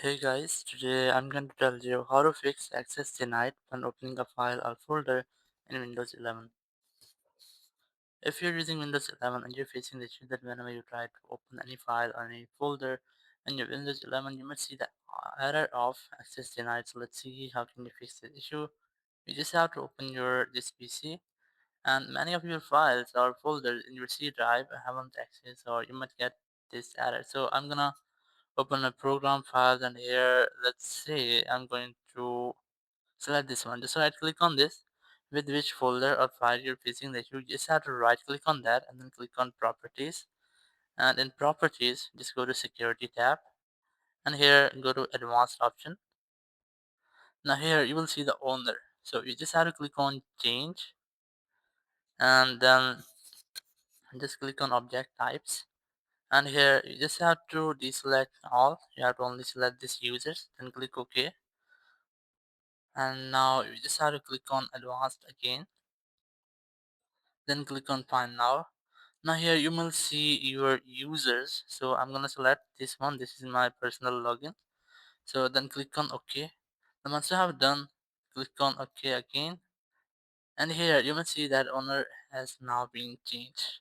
Hey guys, today I'm going to tell you how to fix access denied when opening a file or folder in Windows 11. If you're using Windows 11 and you're facing the issue that whenever you try to open any file or any folder in your Windows 11, you might see the error of access denied. So let's see how can you fix this issue. You just have to open this PC, and many of your files or folders in your C drive haven't accessed, or you might get this error. So I'm gonna open a program file, and here let's say I'm going to select this one. Just right click on this, with which folder or file you're facing the issue. You just have to right click on that and then click on properties, and in properties just go to security tab, and here go to advanced option. Now here you will see the owner, so you just have to click on change, and then just click on object types, and here you just have to deselect all. You have to only select this users, then click OK. And now you just have to click on advanced again, then click on find now. Now here you will see your users, so I'm gonna select this one. This is my personal login, so then click on OK. Then once you have done, click on OK again, and here you will see that owner has now been changed.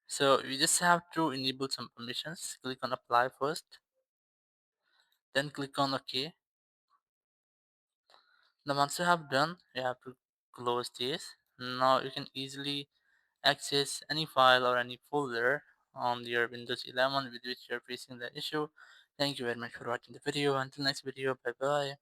So you just have to enable some permissions. Click on apply first, then click on OK. Then once you have done, you have to close this. Now you can easily access any file or any folder on your Windows 11 with which you're facing the issue. Thank you very much for watching the video. Until next video, bye bye.